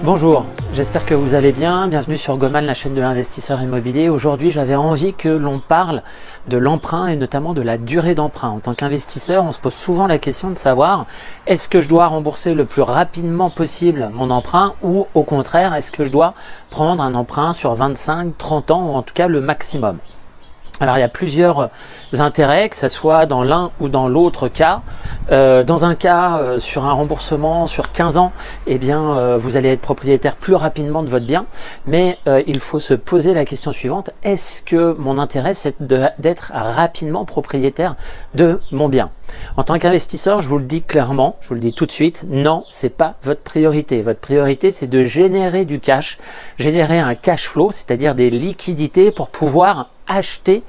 Bonjour, j'espère que vous allez bien. Bienvenue sur Goman, la chaîne de l'investisseur immobilier. Aujourd'hui, j'avais envie que l'on parle de l'emprunt et notamment de la durée d'emprunt. En tant qu'investisseur, on se pose souvent la question de savoir est-ce que je dois rembourser le plus rapidement possible mon emprunt ou au contraire, est-ce que je dois prendre un emprunt sur 25, 30 ans ou en tout cas le maximum. Alors il y a plusieurs intérêts, que ce soit dans l'un ou dans l'autre cas. Dans un cas, sur un remboursement sur 15 ans, eh bien, vous allez être propriétaire plus rapidement de votre bien. Mais il faut se poser la question suivante, est-ce que mon intérêt c'est d'être rapidement propriétaire de mon bien? En tant qu'investisseur, je vous le dis clairement, je vous le dis tout de suite, non, c'est pas votre priorité. Votre priorité, c'est de générer du cash, générer un cash flow, c'est-à-dire des liquidités pour pouvoir acheter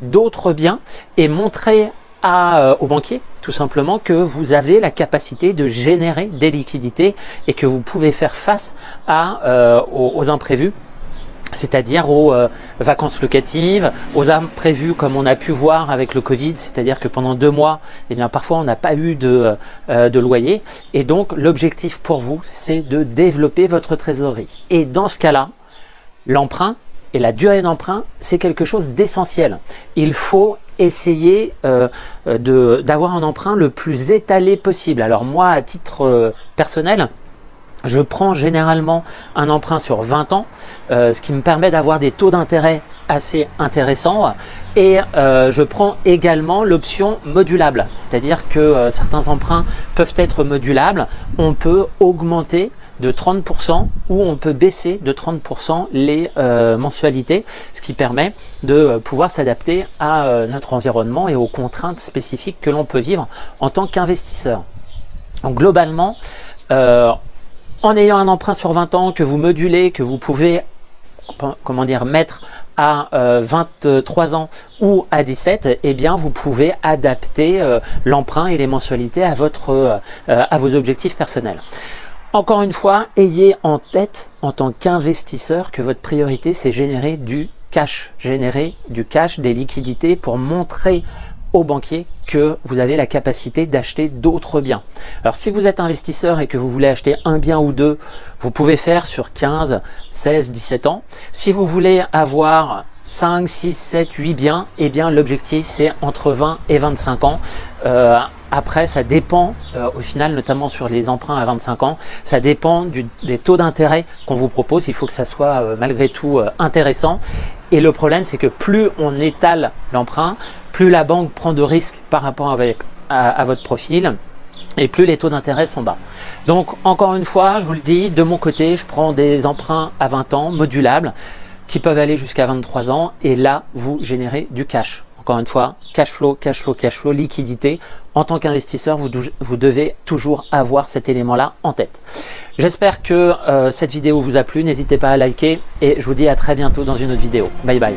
d'autres biens et montrer aux banquiers tout simplement que vous avez la capacité de générer des liquidités et que vous pouvez faire face aux imprévus, c'est-à-dire aux vacances locatives, aux imprévus comme on a pu voir avec le Covid, c'est-à-dire que pendant 2 mois, eh bien, parfois on n'a pas eu de loyer. Et donc l'objectif pour vous, c'est de développer votre trésorerie. Et dans ce cas-là, l'emprunt et la durée d'emprunt, c'est quelque chose d'essentiel. Il faut essayer d'avoir un emprunt le plus étalé possible. Alors moi, à titre personnel, je prends généralement un emprunt sur 20 ans, ce qui me permet d'avoir des taux d'intérêt assez intéressants. Et je prends également l'option modulable, c'est-à-dire que certains emprunts peuvent être modulables. On peut augmenter de 30% ou on peut baisser de 30% les mensualités, ce qui permet de pouvoir s'adapter à notre environnement et aux contraintes spécifiques que l'on peut vivre en tant qu'investisseur. Donc globalement, en ayant un emprunt sur 20 ans que vous modulez, que vous pouvez mettre à 23 ans ou à 17, eh bien vous pouvez adapter l'emprunt et les mensualités à vos objectifs personnels. Encore une fois, ayez en tête en tant qu'investisseur que votre priorité c'est générer du cash, des liquidités pour montrer aux banquiers que vous avez la capacité d'acheter d'autres biens. Alors si vous êtes investisseur et que vous voulez acheter un bien ou deux, vous pouvez faire sur 15, 16, 17 ans. Si vous voulez avoir 5, 6, 7, 8 biens, eh bien l'objectif c'est entre 20 et 25 ans. Après, ça dépend au final, notamment sur les emprunts à 25 ans, ça dépend des taux d'intérêt qu'on vous propose. Il faut que ça soit malgré tout intéressant. Et le problème, c'est que plus on étale l'emprunt, plus la banque prend de risques par rapport à votre profil et plus les taux d'intérêt sont bas. Donc, encore une fois, je vous le dis, de mon côté, je prends des emprunts à 20 ans modulables qui peuvent aller jusqu'à 23 ans et là, vous générez du cash. Encore une fois, cash flow, liquidité. En tant qu'investisseur, vous devez toujours avoir cet élément-là en tête. J'espère que cette vidéo vous a plu. N'hésitez pas à liker et je vous dis à très bientôt dans une autre vidéo. Bye bye.